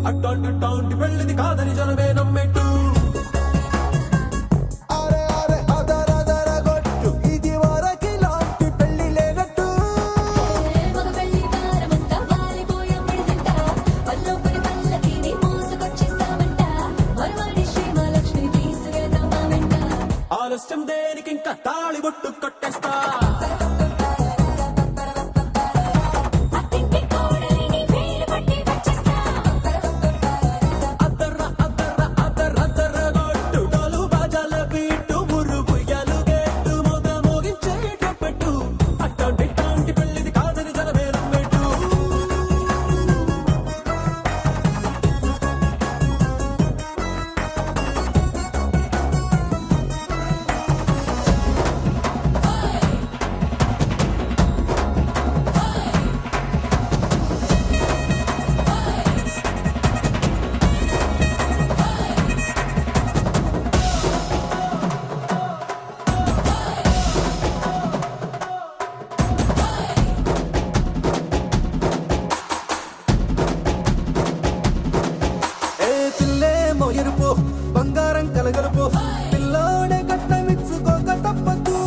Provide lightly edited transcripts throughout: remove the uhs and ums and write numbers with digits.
అట్టాంటి పెళ్ళిది కాదని జనమే నమ్మెట్టు ఇది వరకి లాంటి పెళ్లి లేనట్టు ఆలస్యం దేనికి ఇంకా తాళి బొట్టు కట్టేస్తా ఎరుపు బంగారం కలగలుపు పిల్లోడే కట్టమిచ్చుకోక తప్పదు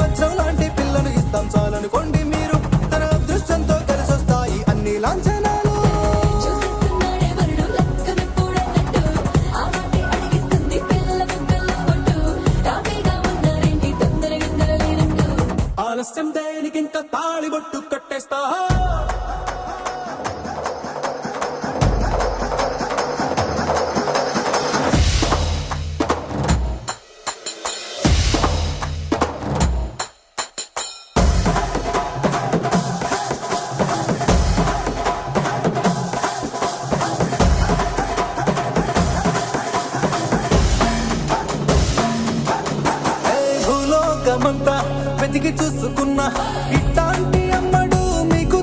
వజ్రం లాంటి పిల్లను ఇస్తాం చాలనుకోండి మీరు తన అదృష్టంతో కలిసొస్తాయి అన్ని లాంఛనాలు ఆలస్యం దేనికి ఇంకా తాళి బొట్టు కట్టేస్తా భూలోకమంతా వెతికి చూసుకున్నా ఇట్లాంటి అమ్మడు మీకు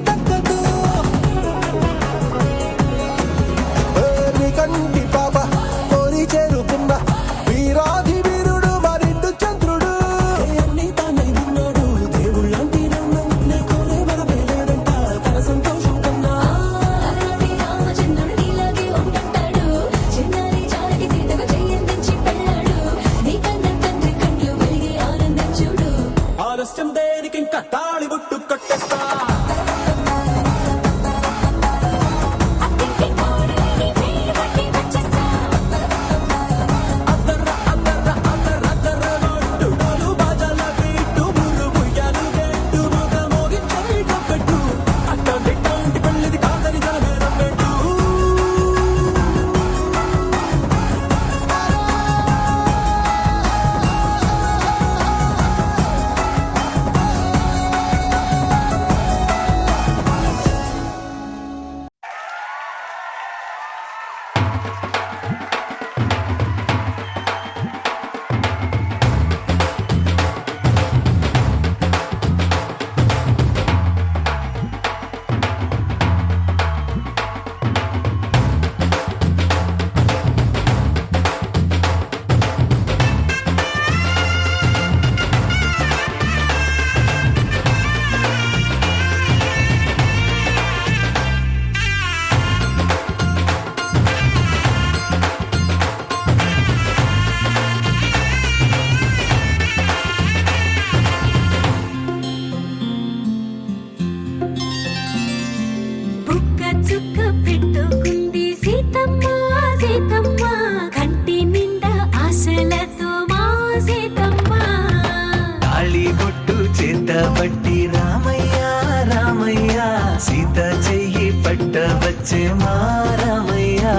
వచ్చే మారమయ్యా.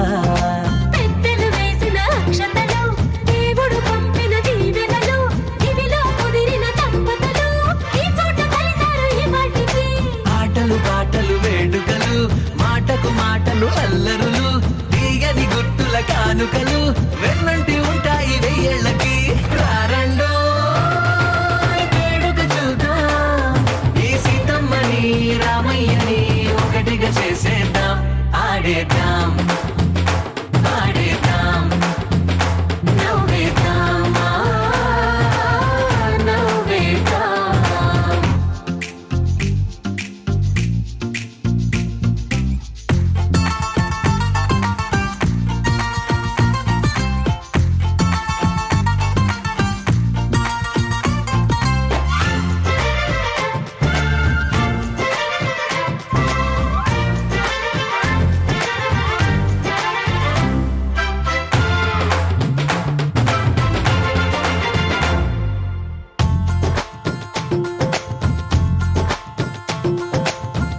పెద్దలు వేసిన అక్షతలు, దేవుడు పంపిన దీవెనలు, ఇవిలో కుదిరిన దంపతులు ఈ చోట కలిశారు ఈ వాటికి. ఆటలు పాటలు వేడుకలు, మాటకు మాటలు అల్లరులు, తీయని గుర్తుల కానుకలు వెన్నంటి ఉంటాయి వెయ్యేళ్ళకి. రారండో వేడుక చూద్దాం, ఈ సీతమ్మని రామయ్యని ఒకటిగా చేసేద్దాం. ఆడేద్దాం ఆడేద్దాం నవ్వేద్దాం, నవ్వేద్దాం.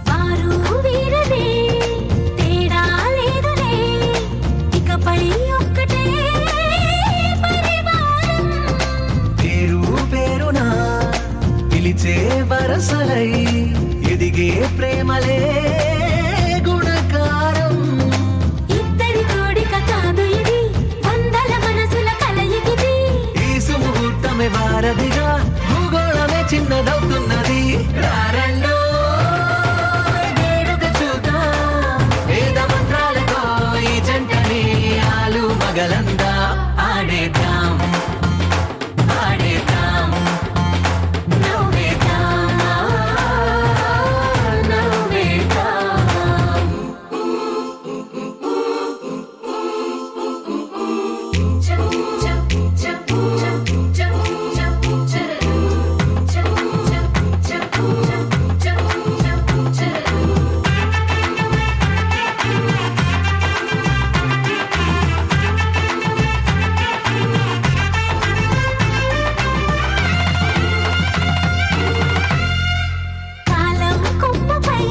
వారు వీరనే, తేడా లేదులే, ఇకపై ఒక్కటే పరివారం. పేరు పేరునా పిలిచే వరసలై ఎదిగే ప్రేమలే గుణకారం. ఇద్దరి కోడిక కాదు ఇది, వందల మనసుల కలయికిది. ఈ సుముహూర్తమే వారధిగా, భూగోళమే చిన్నదవుతున్నది. రారండో వేడుక చూద్దాం, వేద మంత్రాలతో ఈ జంటని ఆలు మగలందా. ఆడేద్దాం ఆడేద్దాం నవ్వేద్దాం, నవ్వేద్దాం. కాలం కొమ్మపై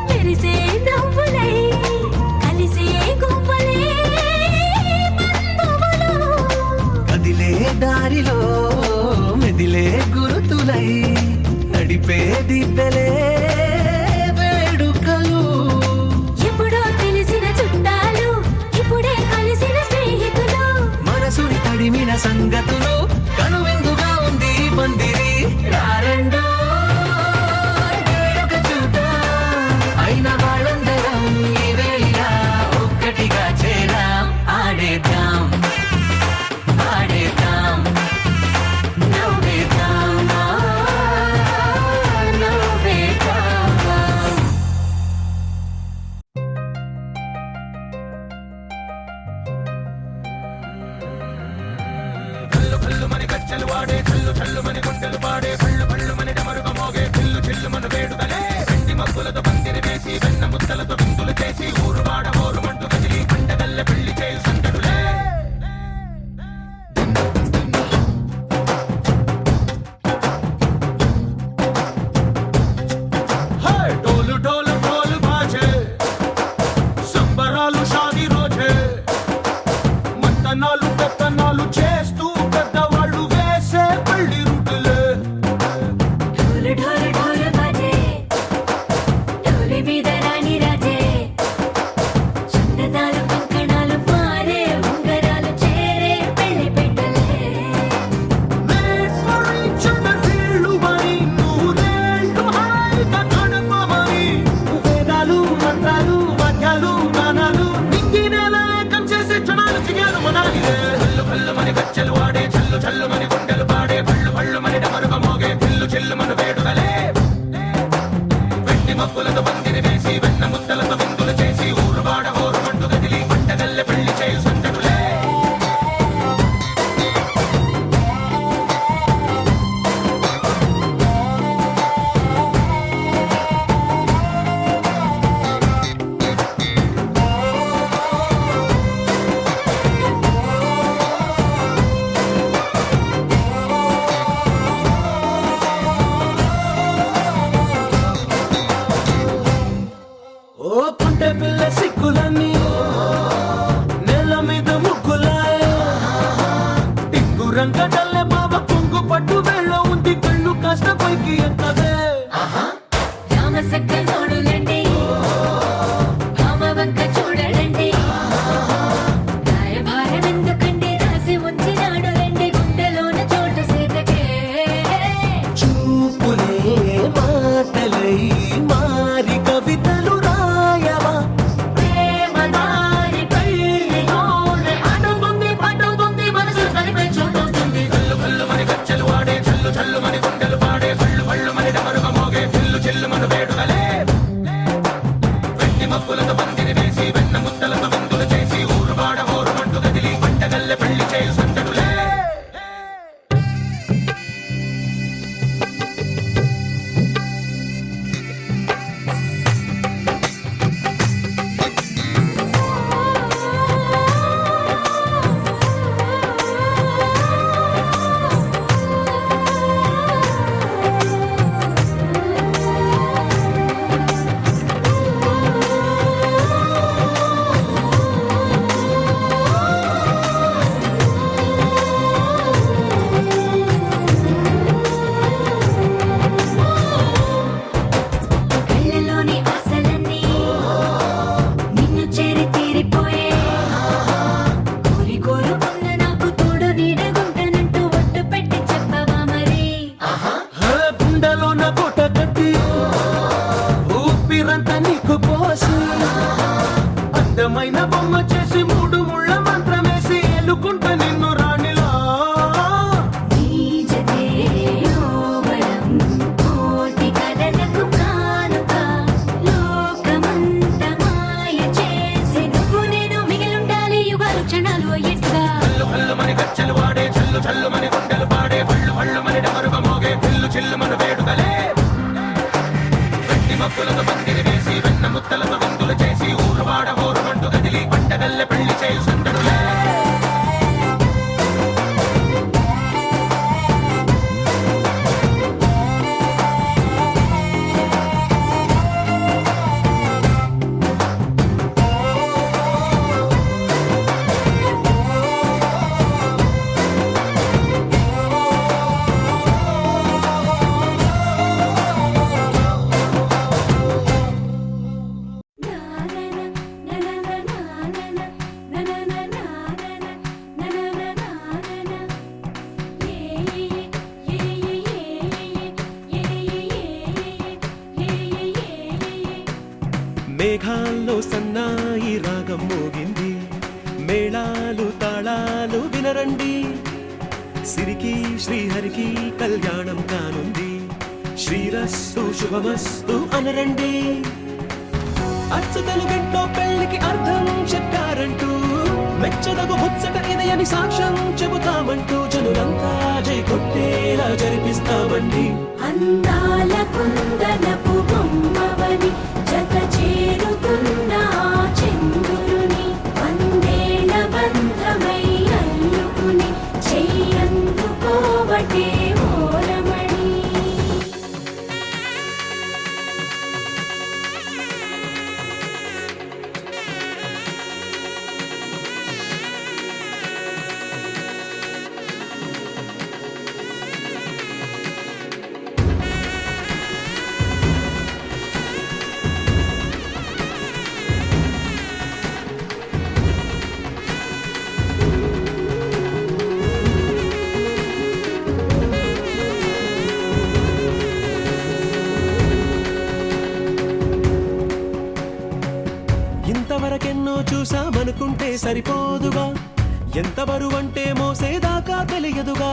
మెరిసే నవ్వులై, కలిసే గువ్వలే బంధువులు. కదిలే దారిలో మెదిలే గురుతులై నడిపే దిబ్బెలే వేడుకలు. ఎప్పుడో తెలిసిన చుట్టాలు, ఇప్పుడే కలిసిన స్నేహితులు. మనసుని తడిమిన సంగతులు కనువిందుగా ఉంది ఈ పందిరి. రారండో వేడుక చూద్దాం, అయిన వాళ్ళందరం ఈ వేళ ఒక్కటిగా చేరాం. ఆడేద్దాం ఆడేద్దాం నవ్వేద్దాం, నవ్వేద్దాం. ढोल ढोल ढोल बाजे సంబరాలు షాదీ రోజే మంతనాలు పెత్తనాలు చేస్తూ పెద్దవాళ్ళు వేసే పెళ్లి రుటులే ढोल ढोल ढोल बाजे, ढोली మీద రాణి రాజే. చందనాలు కంకణాలు మారే, ఉంగరాలు చేరే పెళ్లి పెట్టలే. చెళ్ళు మరి నూరేళ్ళు హాయిగా గడపమని వేదాలు మంత్రాలు వాద్యాలు గానాలు నింగినేల ఏకం చేసే క్షణాలు చిగాలు మనాలిలే హల్లు హల్లు మని గజ్జలు వాడే చల్లు చల్లు మని గుండెలు పాడే పళ్ళు పళ్ళు మని డమరుగ మోగే పిల్లు చిల్లు మన వేడుకలే వెండి మబ్బులతో పందిరి వేసి వెన్న ముద్దలతో విందులు చేసి ఊరువాడ హోరు మంటు గదిలి పంటగల్లె పెళ్లి చేయు సందడులే పిల్ల సక్క నోడులండి భామ వంక చూడడండి రాయభారం ఎందుకండి రాసి ఉంచినాడు రండి గుండెలోన చోటు సీతకే చూపులే మాటలై మారి కవితలు రాయవా ప్రేమ దారి పెళ్ళిలోనే అడుగుంది పట్టుకుంది మనసు కలిపే చూడుతుంది కల్లు కల్లు మని గచ్చలు వాడే చల్లు చల్లు మని గుండెలు పాడే కళ్ళు కళ్ళు మని డమరుగ మోగే చిల్లు చిల్లు మను వేడుకలే వెండి మబ్బులతో పందిరి వేసి వెన్న ముద్దలతో విందులు చేసి ఊరు వాడ ఊరు మంటు కదిలి పంటగల్లె పెళ్లి చేయు సందడులే కళ్ళలోని ఆశలన్నీ నిన్ను చేరి తీరిపోయే కోరి కోరుకున్న నాకు తోడు నీడగుంటానంటూ ఒట్టు పెట్టి చెప్పవా మరి గుండెలోన కోట కట్టి ఊపిరంతా నీకు పోసి అందమైన బొమ్మ చేసి మూడు ముళ్ళ మంత్రమేసి ఎలుకుంట నిన్ను రాణిలా నీ జతే యోవనం కోటి కలలకు కానుక లోకమంత మాయ చేసి నువ్వు నేను మిగిలుండాలి యుగాలు క్షణాలు ఎట్లా కల్లు కల్లు మని గచ్చలు వాడే చల్లు చల్లు మని గుండెలు పాడే పళ్ళు పళ్ళు మని డమరుగ మోగే చిల్లు చిల్లు మను వేడుకలే వెండి మబ్బులతో పందిరి వేసి వెన్న ముద్దలతో విందులు చేసి ఊరు వాడ ఊరు మంటు కదిలి పంటగల్లె పెళ్లి చేయు సందడులే మేఘాల్లో సన్నాయి రాగం మోగింది మేళాలు తాళాలు వినరండి సిరికి శ్రీహరికి కళ్యాణం కానుంది శ్రీరస్తు శుభమస్తు అనరండి అచ్చ తెలుగింట్లో పెళ్లికి అర్థం చెప్పారంటూ మెచ్చదగు ముచ్చట ఇదయని సాక్ష్యం చెబుతామంటూ జనులంతా జై కొట్టేలా జరిపిస్తామండి అందాల కుందనపు బొమ్మవని జత చేరుతున్న ఆ చంద్రుని వందేళ్ల బంధమై అల్లుకుని చెయ్యందుకోవటే ఓరమణి ఇంతవరకెన్నో చూసామనుకుంటే సరిపోదుగా ఎంత బరువంటే మోసేదాకా తెలియదుగా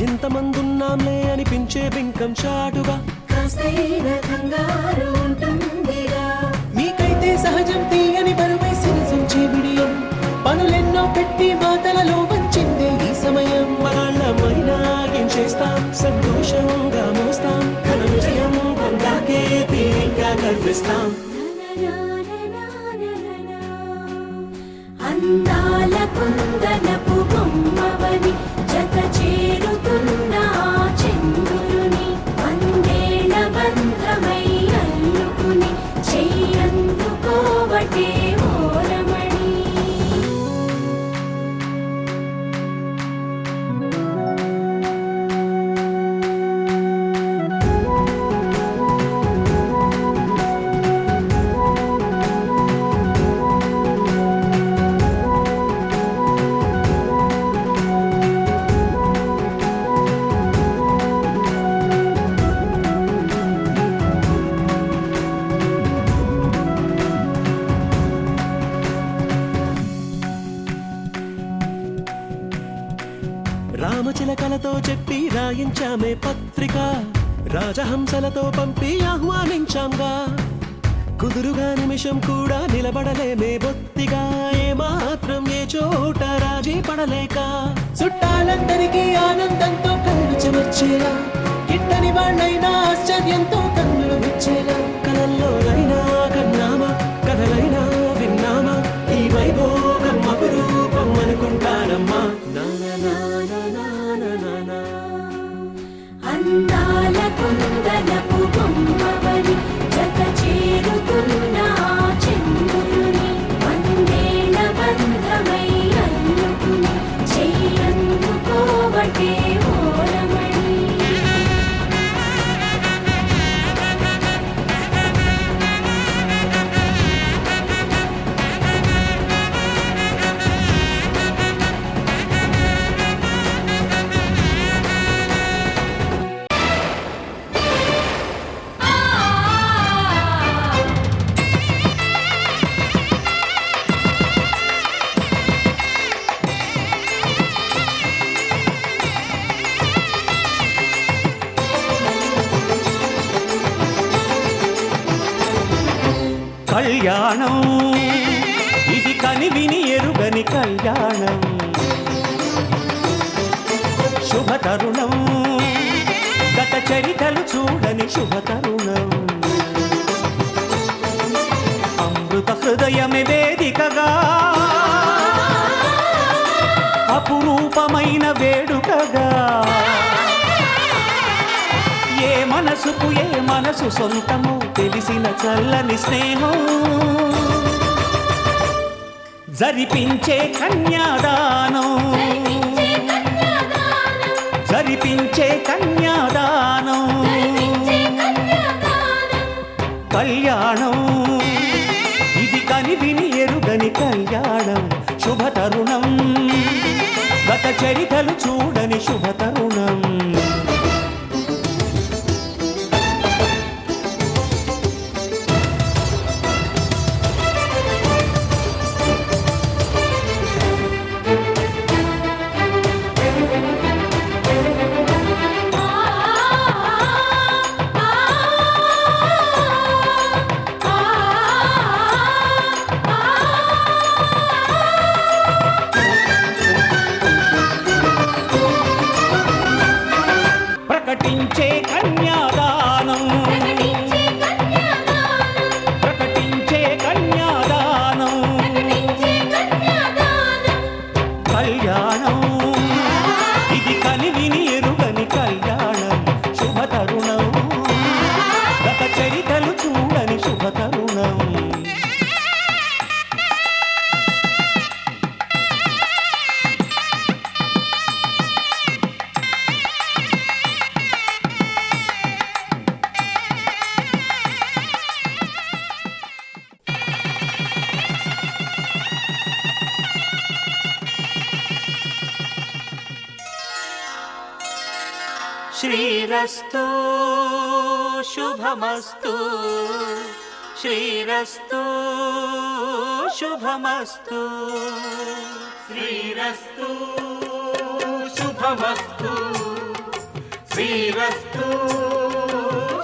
ఇంతమందున్నాంలే అనిపించే బింకం చాటుగా కాస్తైన కంగారు ఉంటుందిగా మీకైతే సహజం తీయని బరువై సిరిసించే బిడియం పనులెన్నో పెట్టి మాటలలో వంచిందే ఈ సమయం మనాళ్ళమైనా ఏం చేస్తాం సంతోషంగా మోస్తాం ఘన విజయం పొందాకే తీరిగ్గా కల్పిస్తాం అందాల కుందనపు బొమ్మవని జత చేరుతున్న ఆ చంద్రుని వందేళ్ల బంధమై అల్లుకుని చెయ్యందుకోవటే ఓరమణి రాతలతో చెప్పి రాయించామే పత్రిక, రాజహంసలతో పంపి ఆహ్వానించాంగా. కుదురుగా నిమిషం కూడా నిలబడలేమే బొత్తిగా, ఏమాత్రం ఏ చోట రాజీ పడలేక. చుట్టాలందరికీ ఆనందంతో కళ్ళు చెమర్చేలా, గిట్టని వాళ్ళైనా ఆశ్చర్యంతో కన్నులు విచ్చేలా. కలల్లోనైనా కన్నామా, కథలైనా విన్నామా, ఈ వైభోగం అపురూపం అనుకుంటానమ్మా. అందాల కుందనపు బొమ్మవని జత చేరుతున్న ఆ చంద్రుని, వందేళ్ల బంధమై అల్లుకుని చెయ్యందుకోవటే ఓరమణి. కళ్యాణం ఇది కనివిని ఎరుగని కళ్యాణం, శుభతరుణం గత చరితలు చూడని శుభతరుణం. అమృత హృదయమే వేదికగా, అపురూపమైన వేడుకగా. ఏ మనసుకు ఏ మనసు సొంతము తెలిసిన చల్లని స్నేహం, జరిపించే కన్యాదానం, జరిపించే కన్యాదానం. కళ్యాణం ఇది కనివిని ఎరుగని కళ్యాణం, శుభతరుణం గత చరితలు చూడని శుభతరుణం. ప్రకటించే కన్యాదానం, ప్రకటించే కన్యాదానం. కళ్యాణం ఇది కనివిని ఎరుగని కళ్యాణం, శుభతరుణం గత చరితలు చూడని శుభతరుణం. శ్రీరస్తు శుభమస్తు, శ్రీరస్తు శుభమస్తు, శ్రీరస్తు శుభమస్తు, శ్రీరస్తు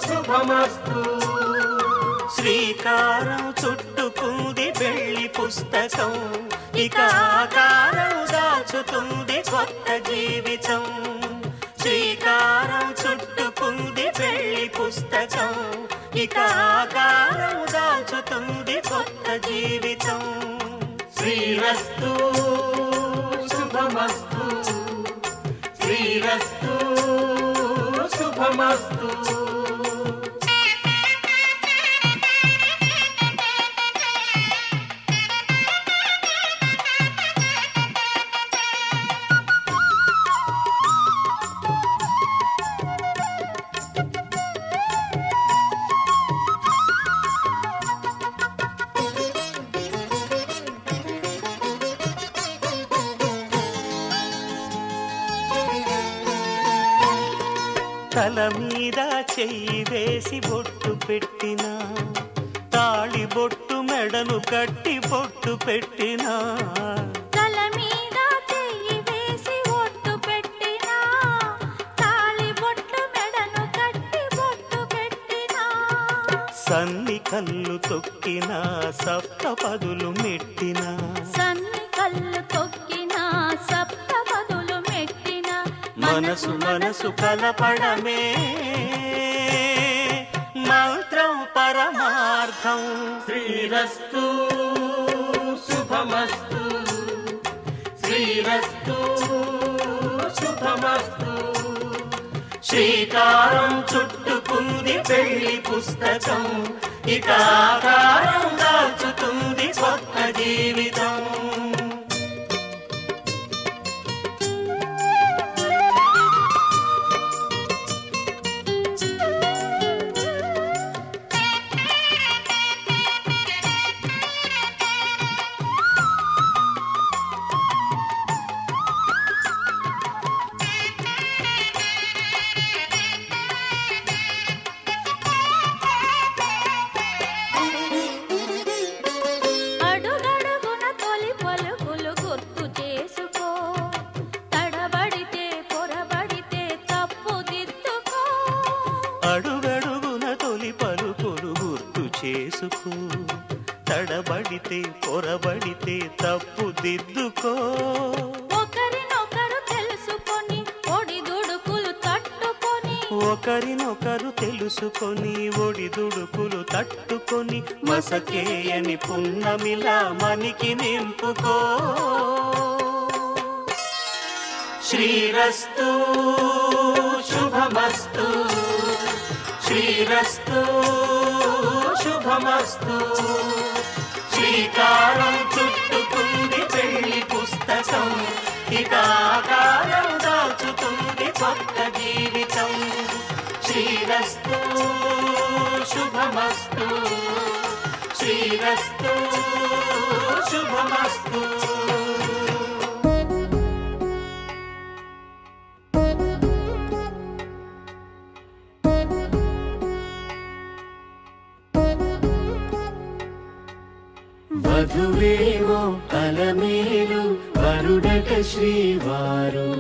శుభమస్తు. శ్రీకారం చుట్టుకుంది పెళ్లి పుస్తకం, ఇక ఆకారం దాచుతుంది కొత్త జీవితం. శ్రీకారం చుట్టుకుంది పెళ్లి పుస్తకం, ఇక ఆకారం దాచుతుంది కొత్త జీవితం. శ్రీరస్తు శుభమస్తు, శ్రీరస్తు శుభమస్తు. తల మీద చెయ్యి వేసి బొట్టు పెట్టినా, తాళి బొట్టు మెడను కట్టి బొట్టు పెట్టినా, తల మీద చెయ్యి వేసి ఒట్టు పెట్టినా, సన్ని కళ్ళు తొక్కిన సప్తపదులు మెట్టిన సన్ని కళ్ళు తొక్కిన సప్తపదులు మెట్టిన మనసు మనసు కలపడమే మంత్రం పరమార్థం. శ్రీరస్తు శుభమస్తు శ్రీరస్తు శుభమస్తు. శ్రీకారం చుట్టుకుంది పెళ్లి పుస్తకం, ఇక ఆకారం దాల్చుతుంది కొత్త జీవితం. అడుగడుగున తొలి పలుకులు గుర్తు చేసుకో, తడబడితే పొరబడితే తప్పుదిద్దుకో. అడుగడుగున తొలి పలుకులు గుర్తు చేసుకో, తడబడితే పొరబడితే తప్పు దిద్దుకో. ఒకరినొకరు తెలుసుకొని ఒడిదుడుకులు తట్టుకొని, ఒకరినొకరు తెలుసుకొని ఒడిదుడుకులు తట్టుకొని మసకేయని పున్నమిలా మనికి నింపుకో. శ్రీరస్తు శుభమస్తు శ్రీరస్తు శుభమస్తు. శ్రీకారం చుట్టుకుంది పెళ్లి పుస్తకం, ఇక ఆకారం దాచుతుంది కొత్త జీవితం. శ్రీరస్తు శుభమస్తు శ్రీరస్తు శుభమస్తు. వధువేమో అలమేలు వరుడట శ్రీవారు,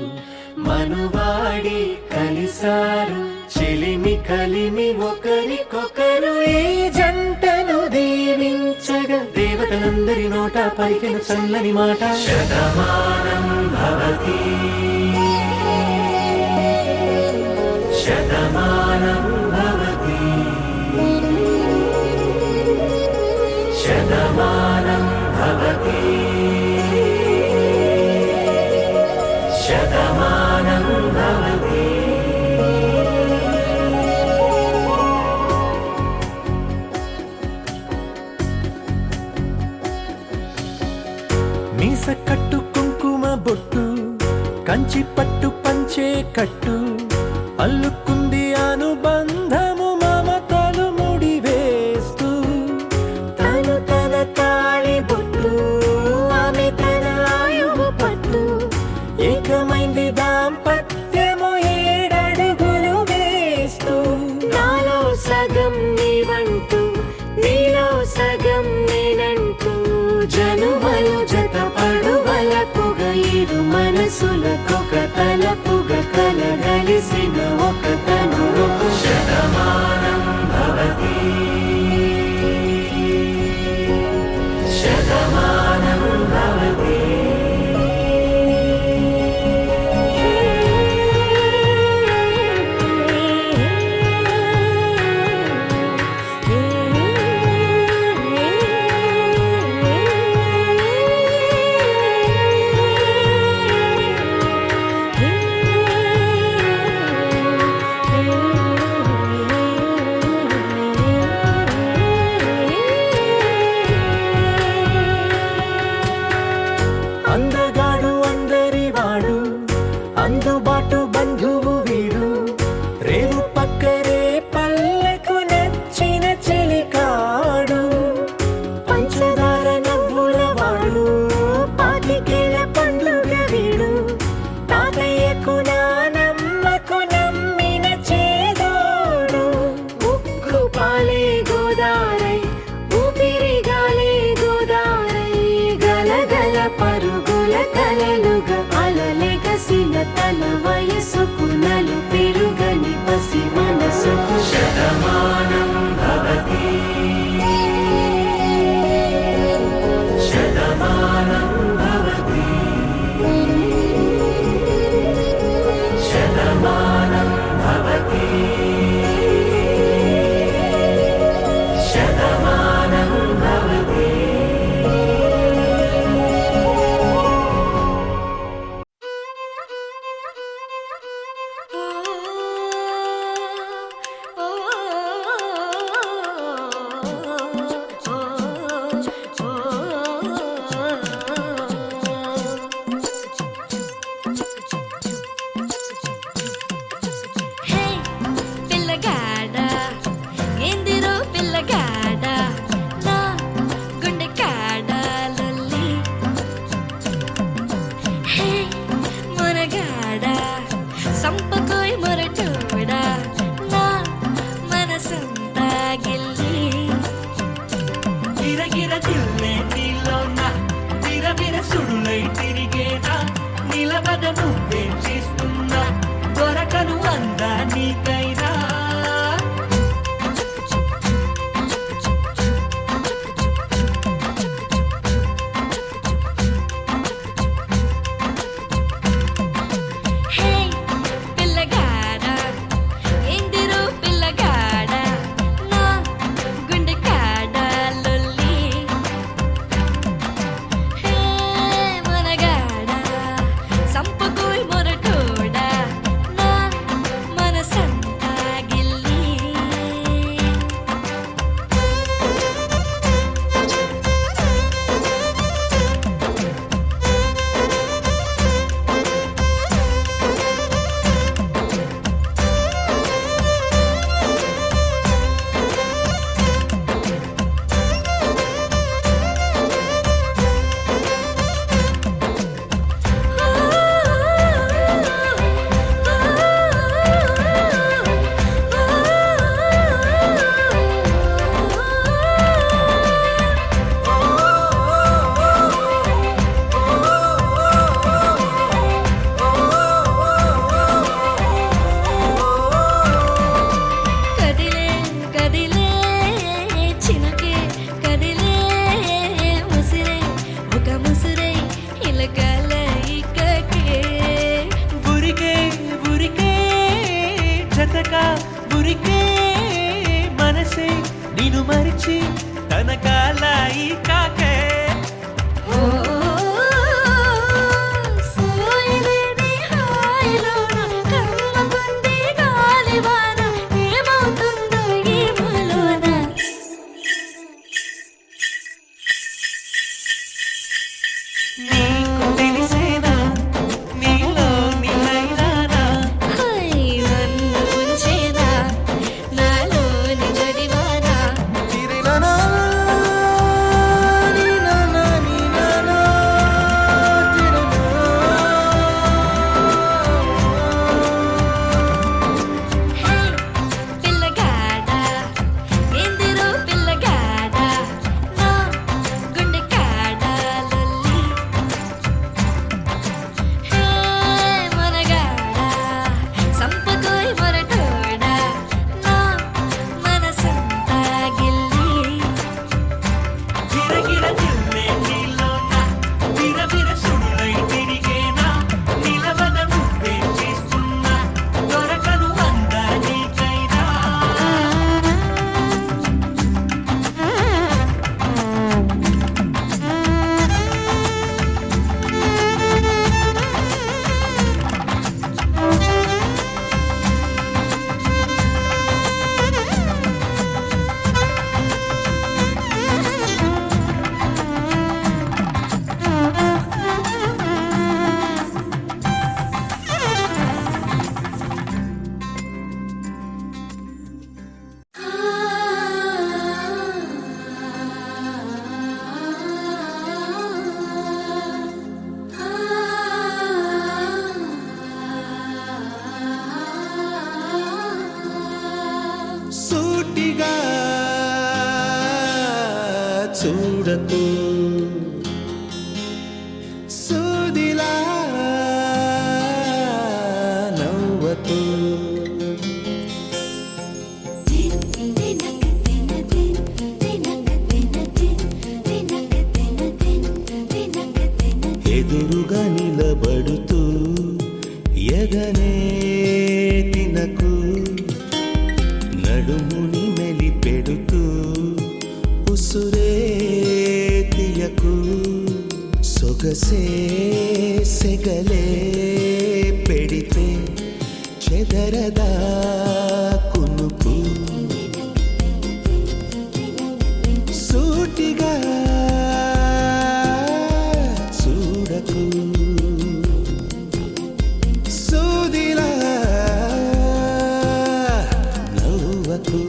మనువాడి కలిసారు చెలిమి కలిమి ఒకరికొకరు. ఈ జంటను దీవించగా దేవతలందరి నోట పలికిన చల్లని మాట. శతమానం భవతి శతమానం భవతి శతమానం భవతి శతమానం భవతి. మీస కట్టు కుంకుమ బొట్టు కంచి పట్టు పంచే కట్టు అల్లుకుంది అనుబంధము మమతలు ముడివేస్తూ. తను తన తాళి బొట్టు ఆమె తన ఆయువు పట్టు, ఏకమైంది దాంపత్యము 7 అడుగులు వేస్తూ. నాలో సగం నీవంటూ నీలో సగం నేనంటూ, జనుమలు జత పడువలపుగ ఇరు మనసులకొక తలపుగ కలగలిసిన ఒక తను. శతమానం భవతి శతమానం భవతి. నా గుండె కాడాలొల్లి హే మొనగాడా సంపకోయ్ మొరటోడా నా మనసంతా గిల్లి గిరగిర జిల్లే నీలోన విరవిర సుడులై తిరిగేనా నిలబద నువ్వే చేస్తున్నా దొరకను అందా నీకైనా హే పిల్లగాడా ఎందిరో పిల్లగాడా నా గుండె కాడాలొల్లి హే మనగాడా సంపకోయ్ మొరటోడా నా మనసంతా గిల్లి కదిలే కదిలే చినుకే కదిలే ముసిరే ఒక ముసిరే ఇలకల ఇక్కకే ఉరికే ఉరికే జతగా ఉరికే మనసే నిన్ను మరిచి తన కాలాయి కాకే ఓ సోయలేని హాయిలోన కమ్మకుంది గాలివాన ఏమవుతుందో ఏమోలోన నీకు తెలిసేనా నీలో నీలైనానా హై నన్ను ఉంచేనా నాలోని జడివానా తిరిలనా నీననా నీననా హే పిల్లగాడా ఎందిరో పిల్లగాడా నా గుండె కాడాలొల్లి హే మనగాడా సంపకోయ్ మొరటోడా నా మనసంతా గిల్లి గిరగిర జిల్లే నీలోన విరవిర సుడులై తిరిగేనా నిలబద నువ్వే చేస్తున్నా దొరకను అందా నీకైనా సూటిగా చూడకు సూదిలా నవ్వకు ఎదురుగా నిలబడుతూ ఎగనే తినకు నడుముని మెలిపెడుతూ ఉసురే తీయకు సొగసే సెగలే పెడితే చెదరదా కునుకు సూటిగా చూడకు సూదిలా నవ్వకు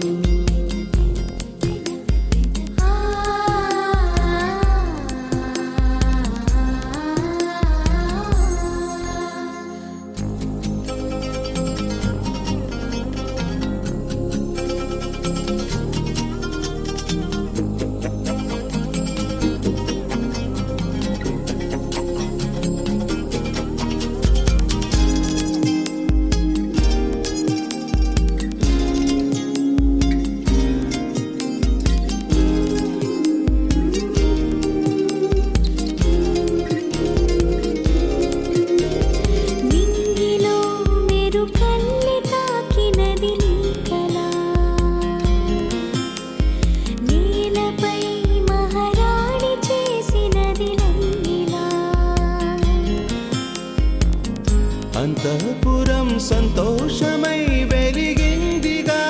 సంతోషమై వెలిగిందిగా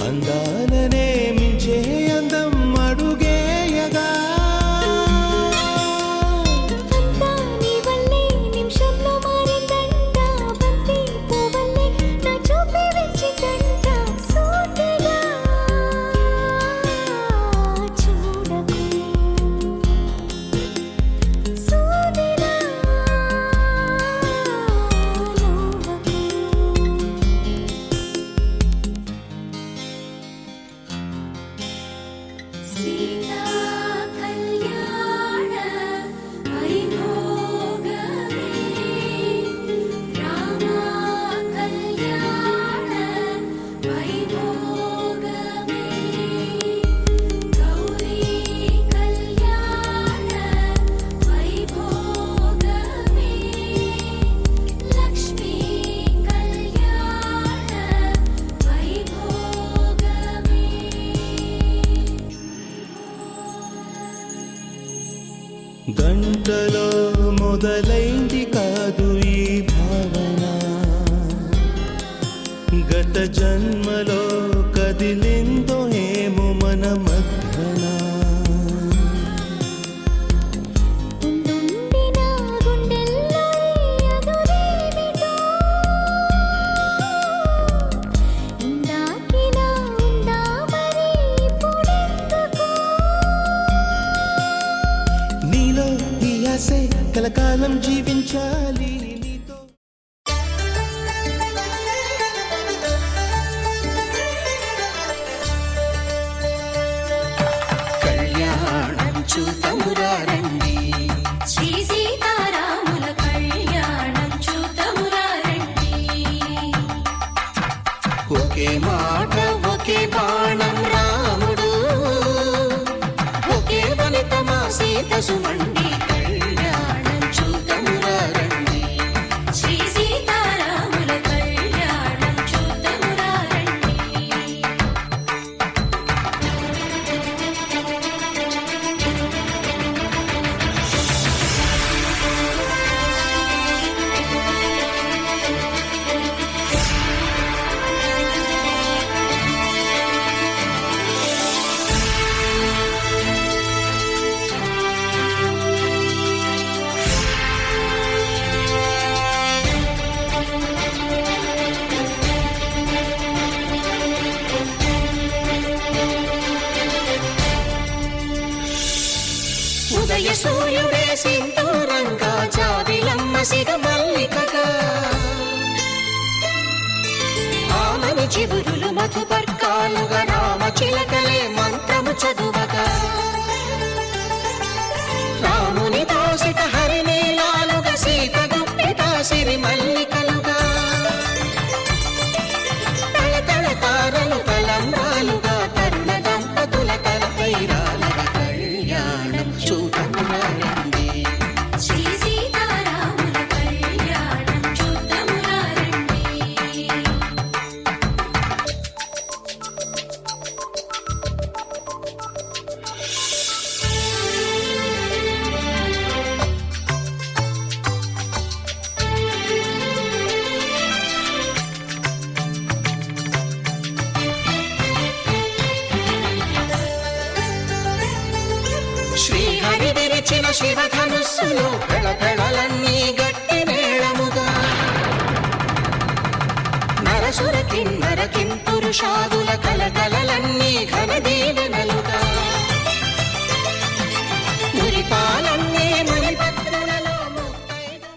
అందాలనే మించే అందం అడుగేయగా అంతా నీ వల్లే నిమిషంలో మారిందంట బంతి పువ్వల్లే నా చూపే వెచ్చిదంట సూటిగా చూడకు సూదిలా నవ్వకు సీతా కళ్యాణ వైభోగమే రామ కళ్యాణ వైభోగమే గౌరీ కళ్యాణ వైభోగమే లక్ష్మీ కళ్యాణ వైభోగమే గంటలో మొదలైంది కాదు ఈ భావన గత జన్మలో కదిలిందో ఏమో మన మధ్యన ఉండుండిన గుండెల్లో ఈ అదురేమిటో ఇందాకిలా ఉందా మరి ఇప్పుడెందుకు నీలో ఈ ఆశే కలకాలం జీవించాలి నీతో కళ్యాణం చూతమురారండి శ్రీ సీతారాముల కళ్యాణం చూతమురా రండి ఒకే మాట ఒకే బాణం రాముడు ఒకే వనిత మా సీత సుమండి కళ్యాణం చూతమురారండి శ్రీ సీతారాముల కళ్యాణం చూతమురా రండి ఉదయ సూర్యుడే సింధూరంగా జాబిలమ్మ సిగ మల్లికగా ఆమని చివురులు మధుపర్కాలుగా రామ చిలకలే మంత్రము చదువగా రాముని దోసిట హరినీలాలుగా సీత గుప్పిట సిరి మల్లికలుగా తళతళ తారలు తలంబ్రాలుగా తరుణ దంపతుల తలపైరాలుగా కళ్యాణం చూతమురారండి శ్రీ సీతారాముల కళ్యాణం చూతమురా రండి శ్రీహరి విరిచిన శివధనుస్సులు కళకళలన్నీ గట్టి మేళముగా నరసుర కిన్నర కింపురుషాదుల కలకలలన్నీ ఘన దీవెనలుగా మురిపాలన్నీ మురిపత్రులలో ముత్తైదు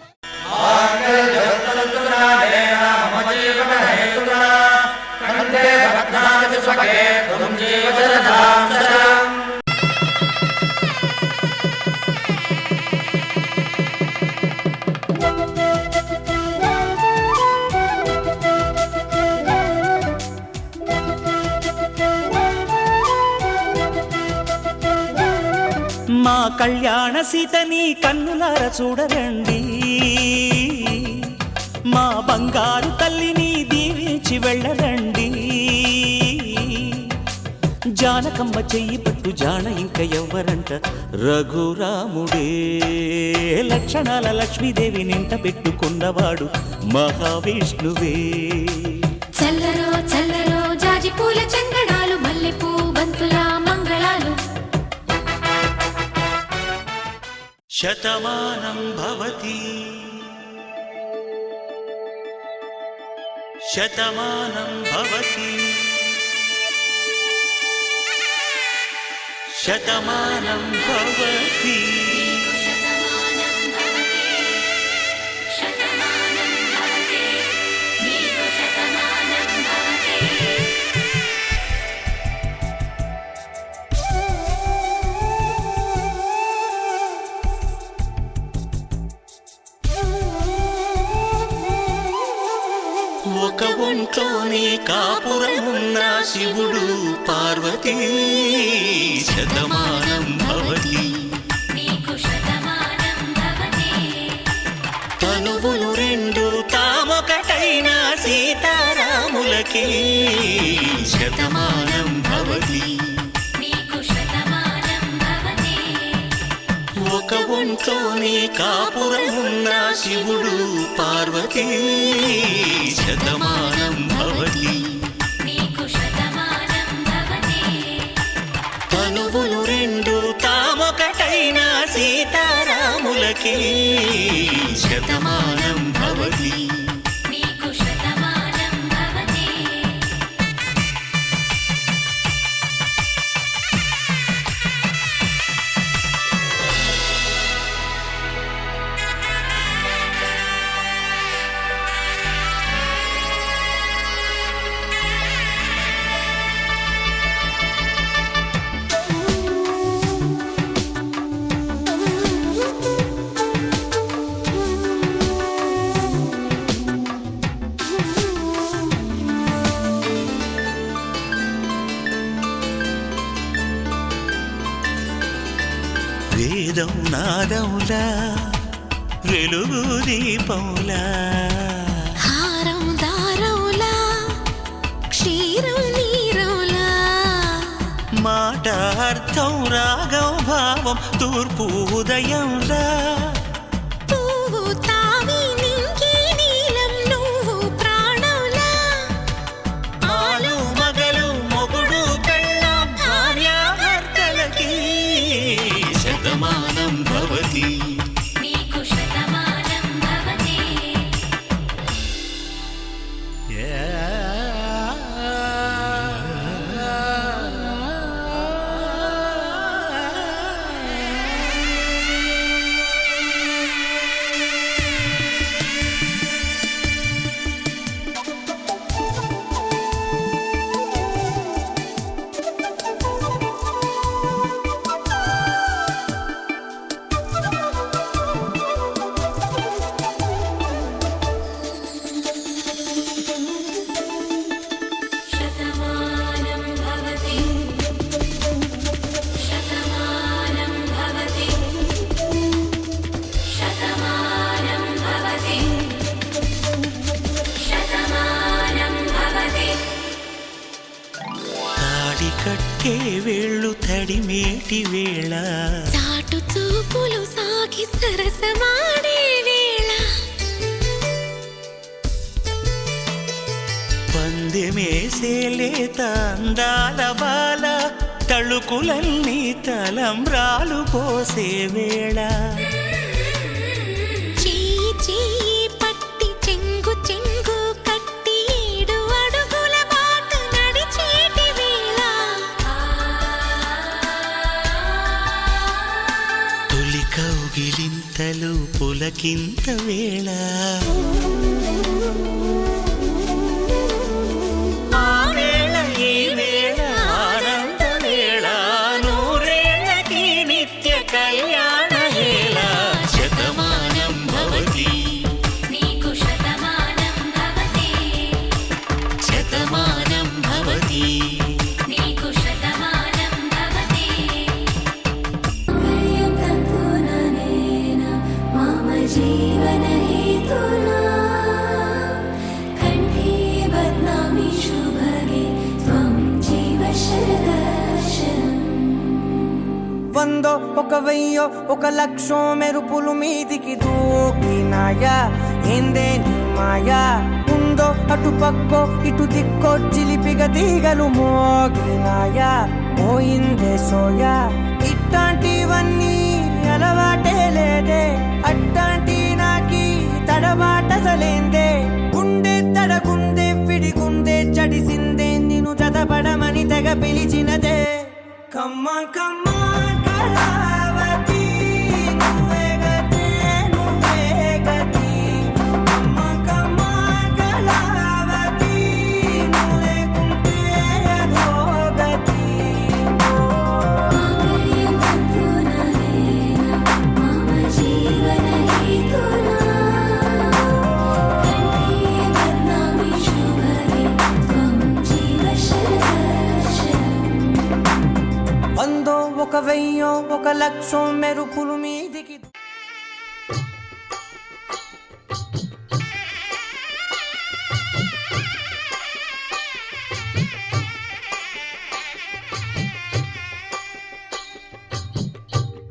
మా కళ్యాణ సీతని కన్నులార చూడరండి మా బంగారు తల్లిని దీవించి వెళ్ళరండి జానకమ్మ చెయ్యి పట్టు జాన ఇంక ఎవ్వరంట రఘురాముడే లక్షణాల లక్ష్మీదేవి నింట పెట్టుకున్నవాడు మహావిష్ణువే చల్లరో చల్లరో జాజి పూల చందనాలు మల్లెపూ బంతుల మంగళాలు శతమానం భవతి శతమానం భవతి శతమానం భవతి ఒక ఒంట్లోనే కాపురమున్న శివుడు పార్వతీ శతమానం భవతి తనువులు రెండు తామొకటైన సీతారాములకి శతమానం భవతి ఒక ఒంట్లోనే కాపురమున్న శివుడు పార్వతీ శతమానం భవతి తనువులు రెండు తామొకటైన సీతారాములకి శతమానం భవతి వేదం నాదములా వెలుగు దీపములా హారం దారవులా క్షీరం నీరవులా మాట అర్థం రాగం భావం తూర్పు ఉదయంలా పువ్వు తావి నింగి నీలం నువ్వు ప్రాణంలా ఆలు మగలు మొగుడు పెళ్ళాం భార్యాభర్తలకి శతమానం భవతి కట్టే వేళ్ళు తడిమేటి వేళ చాటు చూపులు సాగి సరసమాడే వేళ పందెమేసేలేత అందాల బాల తళుకులన్నీ తలంబ్రాలు పోసే వేళ చెయ్యి చెయ్యి పట్టి చెంగు చెంగు కట్టి 7 అడుగుల బాట నడిచేటి వేళ తొలి కౌగిలింతలు పులకింత వేళ జీవన హేతునా వందో ఒక వెయ్యో ఒక లక్షో మెరుపులు మీదికి దూకినాయా ఏందే నీ మాయా ఉందో అటు పక్కో ఇటు దిక్కో చిలిపిగా తీగలు మోగినాయా పోయిందే సోయా ఇట్లాంటివన్నీ అలవాటే లేదే అట్లాంటి నాకి తడబాటసలేందే గుండె తడగుందే విడిగుందే చడిసిందే నిన్ను చదపడమని తెగ పిలిచినదే కమ్మా కమ్మా కళావతి నువ్వే గతే నువ్వే గతి కమ్మా కమ్మా కళావతి నువ్వు లేకుంటే అధోగతి వందో ఒక వెయ్యో ఒక లక్షో మెరుపులు మీదికి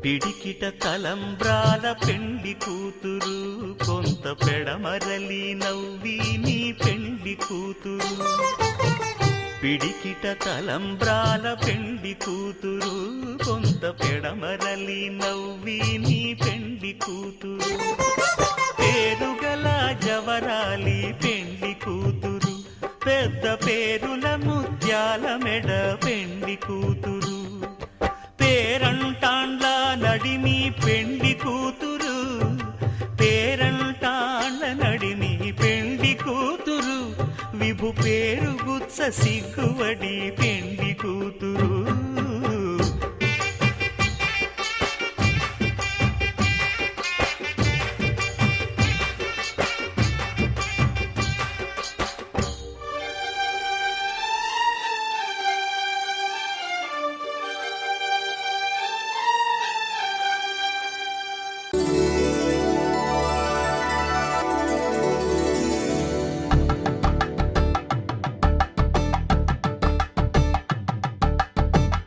పిడికిట తలంబ్రాల పెండి కూతురు కొంత పెడమరలి నవ్వి నీ పెండి కూతురు పిడికిట తలంబ్రాల పెండి కూతురు కొంత పెడమరలి నవ్వి నీ పెండి కూతురు పేరుగల జవరాలి పెండి కూతురు పెద్ద పేరుల ముత్యాల మెడ పెండి కూతురు పేరంటాండ్ల నడిమి పెండి కూతురు పేరంటాండ్ల నడిమి పెండి కూతురు విభు పేరు గుత్స సిగ్గువడి పెండి కూతురు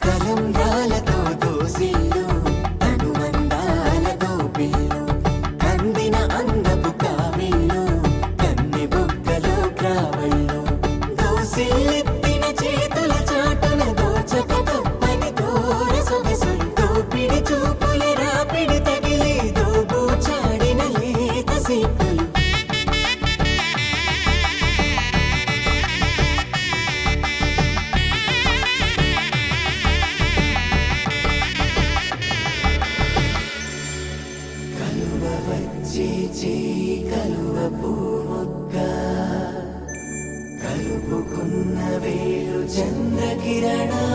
తలంబ్రాలతో దోసిల్లు అనుబంధాలతో పిల్లు కందిన అందపు కావిళ్ళు కన్నె బొక్కలో క్రావళ్ళు దోసిల్లెత్తిన చేతుల చాటున దోచక తప్పని దూర సొగసులు దోపిడి చూపుల రాపిడి తగిలి దోబూచాడిన లేత సిగ్గులు కలువ పూముక్క కలుపుకున్న వేలు చంద్రకిరణాలు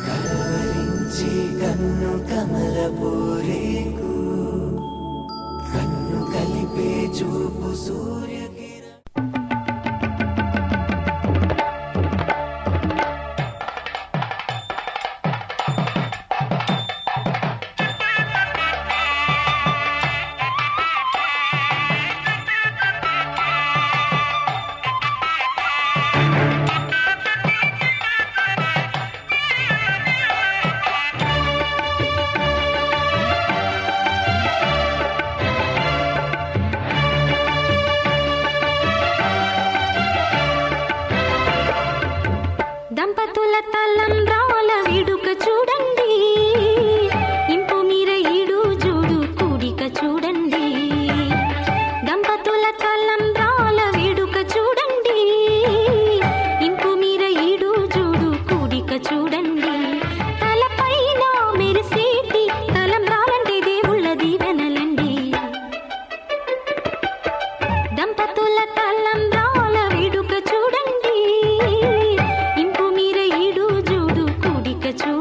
కలవరించి కన్ను కమల పూరేకు కన్ను కలిపే చూపు సూర్యకిరణ దంపతుల తలంబ్రాల వేడుక చూడండి ఇంపు మీర ఈడు జోడు కూడిక చూడండి దంపతుల తలంబ్రాల వేడుక చూడండి ఇంపు మీర ఈడు జోడు కూడిక చూడండి తలపైన మెరిసేటి తలంబ్రాలంటే దేవుళ్ళ దీవెనలండి దంపతుల తలంబ్రాల వేడుక చూడండి ఇంపు మీర ఈడు జోడు కూడిక చూడండి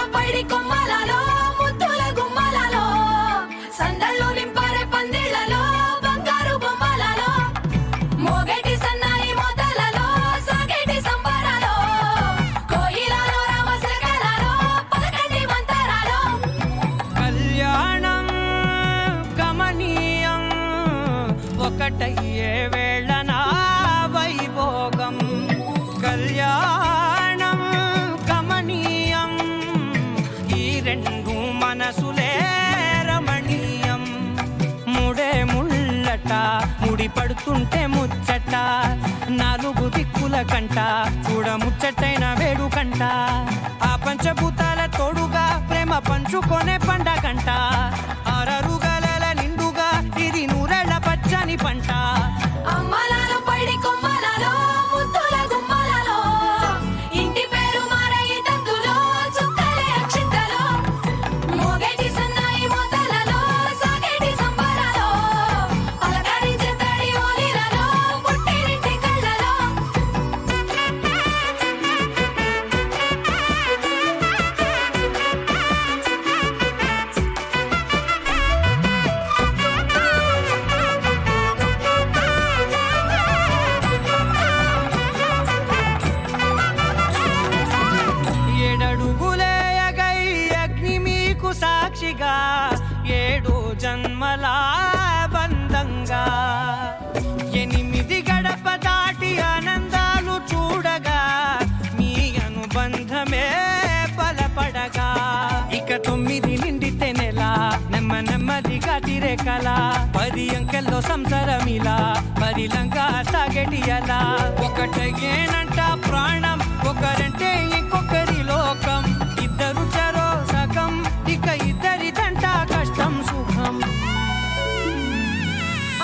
అమ్మలాల పైడి కొమ్మలలో ముద్దుల గుమ్మలలో సందళ్ళు నింపారే పందిళ్లలో బంగారు బొమ్మలలో మోగేటి సన్నాయి మోతలలో సాగేటి సంబరాలో కోయిలలో రామశకలలో పలకటి మంతరాలో కళ్యాణం గమనీయం ఒకటయ్యే వేళ నా వైభోగం కళ్యాణం గమనీయం ఈ రెండు మనసులే రమణీయం ముడే ముళ్ళట ముడి పడుతుంటే ముచ్చట నాలుగు దిక్కుల కంట చూడ ముచ్చటైన వేడుకంట ఆ పంచభూతాల తోడుగా ప్రేమ పంచుకొనే పండగంట ఆరరుగల నిండుగా ఇది నూరెళ్ళ పచ్చని పంట అమ్మలాల పైడి కొమ్మలలో ముద్దుల గుమ్మలలో ఇంటి పేరు మారయి తందులో చుక్కలే అక్షింతలో మోగేటి సన్నాయి మోతలలో సాగేటి సంబరాలో పలకరించే తడి ఓలిలలో పుట్టినింటి కళ్ళలో ఏడడుగులేయగై అగ్ని మీకు సాక్షిగా ఏడు జన్మల బంధంగా ఎనిమిది గడప దాటి ఆనందాలు చూడగా మీ అనుబంధమే బలపడగా ఇక 9 నిండితే నెల నెమ్మదిగా తిరే కల 10 అంకెల్లో సంసారమిలా పరిలంగా సాగటి అలా ఒకటేనంట ప్రాణం ఒకరంటే ఇంకొకరి లోకం ఇద్దరు చరో సగం ఇక ఇద్దరిదంట కష్టం సుఖం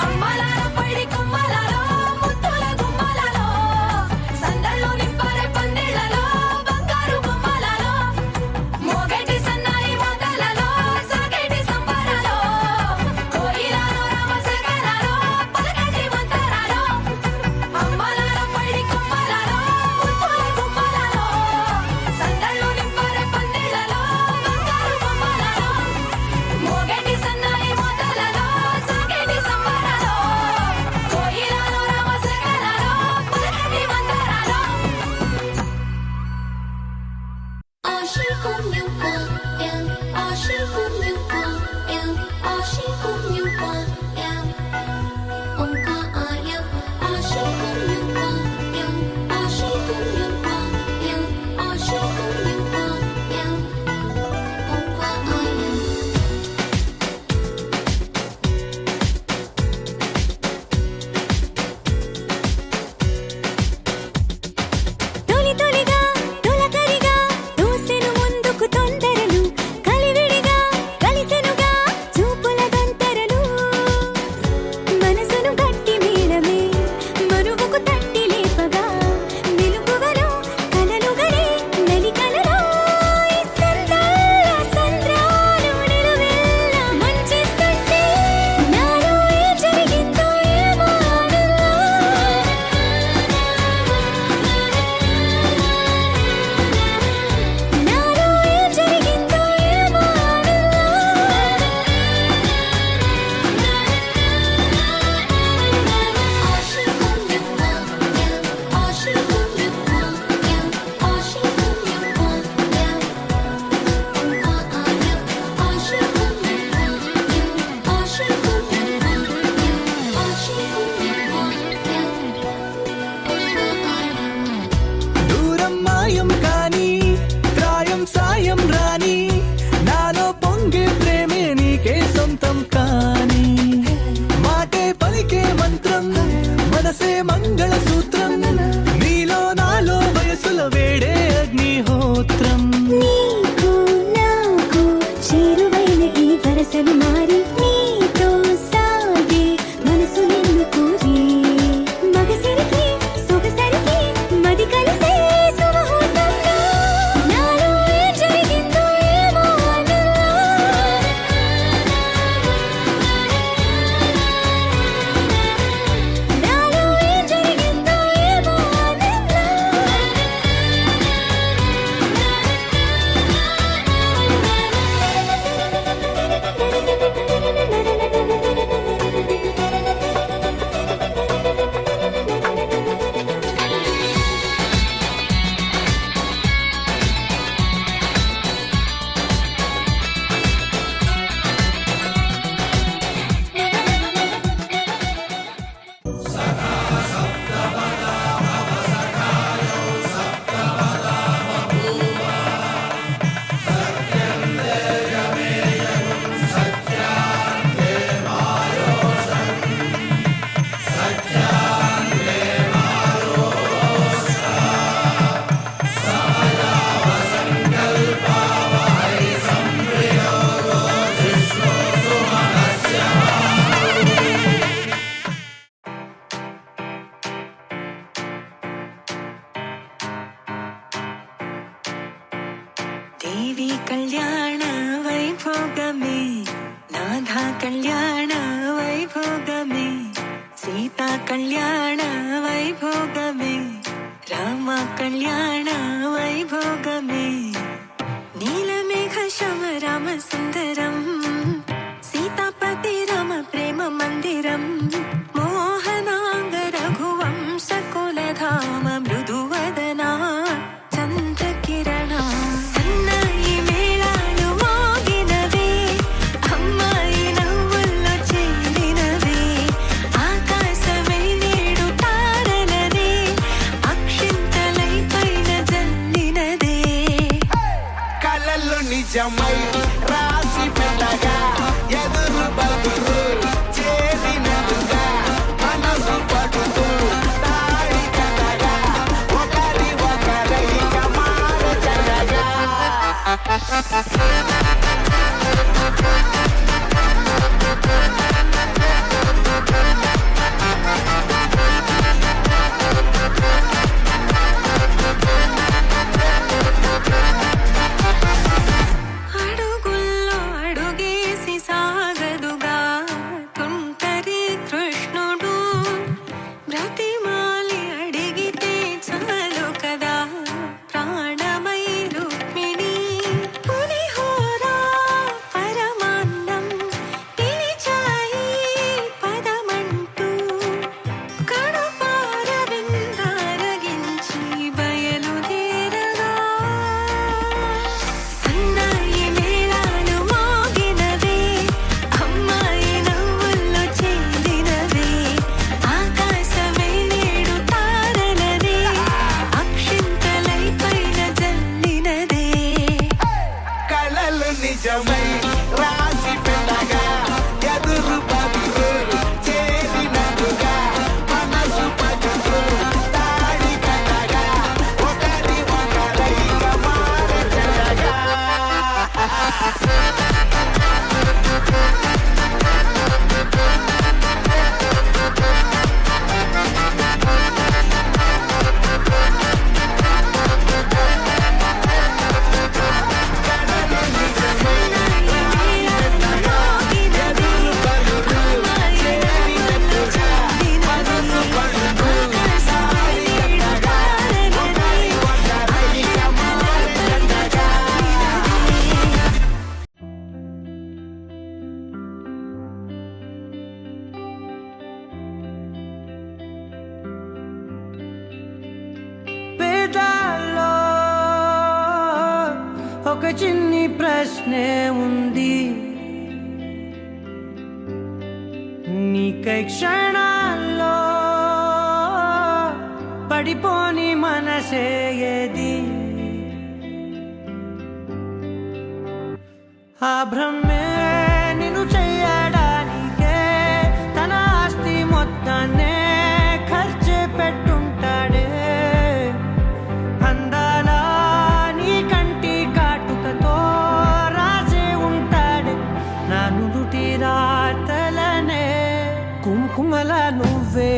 అమ్మలాల పైడి కొమ్మలలో ముద్దుల గుమ్మలలో సందళ్ళు నింపారే పందిళ్లలో బంగారు బొమ్మలలో మోగేటి సన్నాయి మోతలలో సాగేటి సంబరాలో కోయిలలో రామశకలలో పలకటి మంతరాలో అమ్మలాల పైడి కొమ్మలలో ముద్దుల దేవి కళ్యాణ వైభోగమే నాథ కళ్యాణ వైభోగమే సీతా కళ్యాణ వైభోగమే రామ కళ్యాణ వైభోగమే నీలమేఘ శమ రామ సుందరం సీతాపతి రామ ప్రేమ మందిరం మోహనాంగ రఘువంశ కులధామ మృదువదనా చంద్రకిరణ సన్నాయి మేళాలు మోగినవే అమ్మాయి నవ్వుల్లో చేరినవే ఆకాశమై నేడు తారలనే అక్షింతలై పైన జల్లినదే కలలు నిజమై రాసి పెట్టగా ఎదురు బదురు చేరినట్టుగా మనసు పడుతూ తాడి కట్టగా ఒకరి ఒకరైక మారచగా అడుగుల్లో అడుగేసి సాగదుగా తుంటరి కృష్ణుడు బ్రతిమాలి అడిగితే చాలు కదా ప్రాణమై రుక్మిణి పులిహోర పరమాన్నం పిలిచాయి పదమంటూ కడుపార విందారగించి బయలుదేరగా సన్నాయి మేళాలు మోగినవే అమ్మాయి నవ్వుల్లో చేరినవే ఆకాశమై నేడు తారలనే అక్షింతలై పైన జల్లినదే కలలు నిజమై రాసి పెట్టగా ఎదురు బదురు చేరినట్టుగా మనసు పడుతూ తాడి కట్టగా ఒకరి ఒకరైక మారచగా పేదాల్లో ఒక చిన్ని ప్రశ్నే ఉంది నీకై క్షణాల్లో పడిపోని మనసే ఏది ఆ భ్రమే నిన్ను చెయ్యడానికే తన ఆస్తి మొత్తాన్నే ఖర్చు పెట్టుంటాడే అందాల నీ కంటి కాటుకతో రాసే ఉంటాడే నా నుదుటి రాతలనే కుంకుమల నువ్వే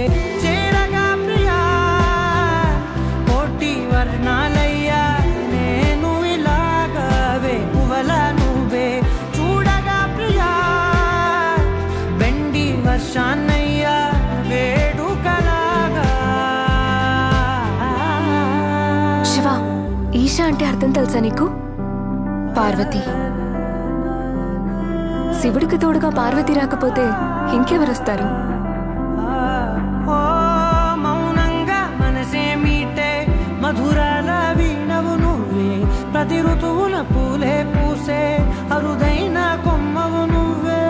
చేరగా ప్రియా కోటి వర్ణాలయ్యా నేను ఇలాగవే పువ్వల నువ్వే చూడగా ప్రియా బెండి వర్షాన్నయ్యా వేడుకలాగా శివ ఈశా అంటే అర్థం తెలుసా నీకు? పార్వతి. శివుడికి తోడుగా పార్వతి రాకపోతే ఇంకెవరొస్తారు? ఓ మౌనంగా మనసే మీటే మధురాల వీణవు నువ్వే ప్రతి ఋతువుల పూలే పూసే అరుదైన కొమ్మవు నువ్వే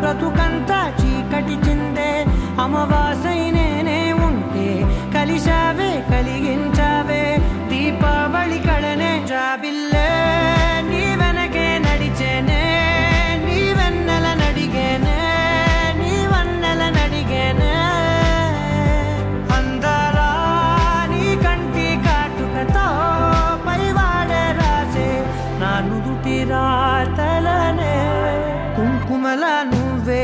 బ్రతుకంతా చీకటి చిందే అమవాసై నేనే ఉంటే కలిశావే కలిగించావే దీపావళి కళనే జాబిల్లే నీ వెనకే నడిచేనే నీ వెన్నెల నడిగేనే నీ వన్నెల నడిగేనే అందాలా నీ కంటి కాటుకతో పైవాడే రాసే నా నుదుటి రాతలనే కుంకుమల నువ్వే